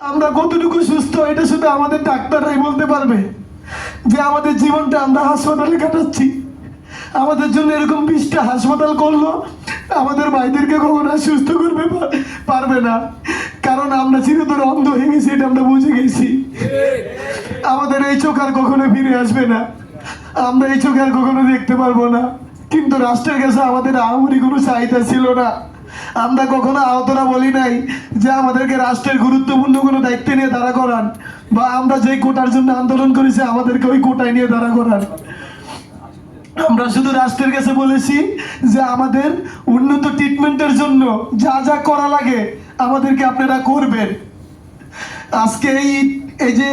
আমরা কতটুকু সুস্থ এটা শুধু আমাদের ডাক্তাররাই বলতে পারবে, যে আমাদের জীবনটা আমরা হাসপাতালে কাটাচ্ছি। আমাদের জন্য এরকম 20টা হাসপাতাল করলো, আমাদের ভাইদেরকে কখনো সুস্থ করবে পারবে না, কারণ আমরা চিরতরে অন্ধ হয়ে গেছি, এটা আমরা বুঝে গেছি। আমাদের এই চোখ আর কখনো ফিরে আসবে না, আমরা এই চোখ আর কখনো দেখতে পারবো না। কিন্তু রাষ্ট্রের কাছে আমাদের আহামরি কোনো চাহিদা ছিল না। আমরা কখনো আহতরা বলি নাই যে আমাদেরকে রাষ্ট্রের গুরুত্বপূর্ণ কোনো দায়িত্ব নিয়ে দাঁড়া করান, বা আমরা যে কোটার জন্য আন্দোলন করেছি আমাদেরকে ওই কোটায় নিয়ে দাঁড়া করান। আমরা শুধু রাষ্ট্রের কাছে বলেছি যে আমাদের উন্নত ট্রিটমেন্টের জন্য যা যা করা লাগে আমাদেরকে আপনারা করবেন। আজকে এই যে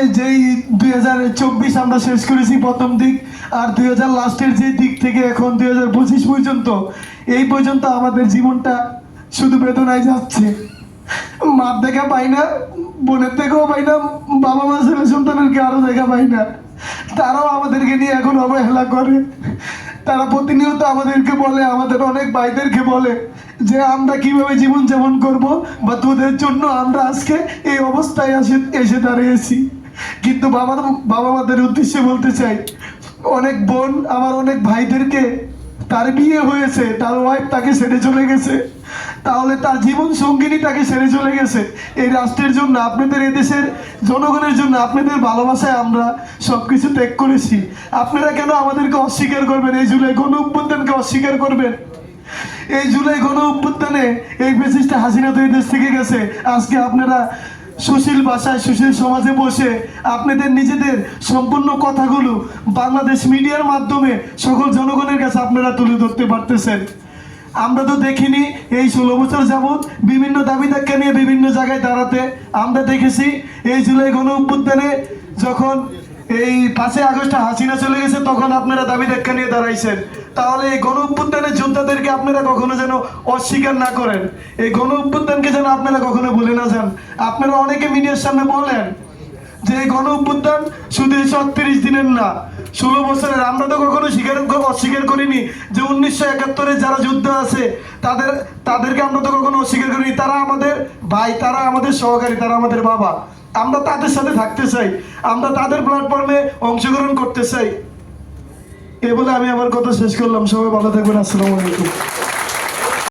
2024 আমরা শেষ করেছি প্রথম দিক, আর 2000 লাস্টের যে দিক থেকে এখন 2025 পর্যন্ত, এই পর্যন্ত আমাদের জীবনটা শুধু বেদনায় যাচ্ছে। মার দেখা পাই না, বোনের থেকেও পাই না, বাবা মা ছেলে সন্তানেরকে আরো দেখা পাই না। তারাও আমাদেরকে নিয়ে এখন অবহেলা করে। তারা প্রতিনিয়ত আমাদেরকে বলে, আমাদের অনেক ভাইদেরকে বলে যে আমরা কিভাবে জীবন যাপন করব, বা তোদের জন্য আমরা আজকে এই অবস্থায় এসে দাঁড়িয়েছি। কিন্তু বাবা মাদের উদ্দেশ্যে বলতে চাই, অনেক বোন আমার অনেক ভাইদেরকে, তার বিয়ে হয়েছে, তার ওয়াইফ তাকে ছেড়ে চলে গেছে, তাহলে তার জীবন সঙ্গিনী তাকে ছেড়ে চলে গেছে। এই রাষ্ট্রের জন্য, আপনাদের এদেশের জনগণের জন্য, আপনাদের ভালোবাসায় আমরা সবকিছু ত্যাগ করেছি। আপনারা কেন আমাদেরকে অস্বীকার করবেন? এই জুলাই গণ অভ্যুত্থানকে অস্বীকার করবেন? এই জুলাই গণ অভ্যুত্থানে এই ফ্যাসিস্ট হাসিনা তো এই দেশ থেকে গেছে। আজকে আপনারা সুশীল ভাষায়, সুশীল সমাজে বসে আপনাদের নিজেদের সম্পূর্ণ কথাগুলো বাংলাদেশ মিডিয়ার মাধ্যমে সকল জনগণের কাছে আপনারা তুলে ধরতে পারতেছেন। আমরা তো দেখিনি এই 16 বছর যাবৎ বিভিন্ন দাবি দাক্কা নিয়ে বিভিন্ন জায়গায় দাঁড়াতে। আমরা দেখেছি এই জুলাই গণ অভ্যুত্থানে যখন এই 5 আগস্ট হাসিনা চলে গেছে, তখন আপনারা দাবি দাক্কা নিয়ে দাঁড়াইছেন। তাহলে এই গণ অভ্যুত্থানের যোদ্ধাদেরকে আপনারা কখনো যেন অস্বীকার না করেন, এই গণ অভ্যুত্থানকে যেন আপনারা কখনো ভুলে না যান। আপনারা অনেকে মিডিয়ার সামনে বলেন যে এই গণ অভ্যুত্থান শুধু 36 দিনের না, 16 বছরের। আমরা তো কখনো অস্বীকার করিনি যে 1971-এ যারা যুদ্ধ আছে তাদেরকে আমরা তো কখনো অস্বীকার করিনি। তারা আমাদের ভাই, তারা আমাদের সহকারী, তারা আমাদের বাবা। আমরা তাদের সাথে থাকতে চাই, আমরা তাদের প্ল্যাটফর্মে অংশগ্রহণ করতে চাই। এ বলে আমি আমার কথা শেষ করলাম। সবাই ভালো থাকবেন। আসসালামু আলাইকুম।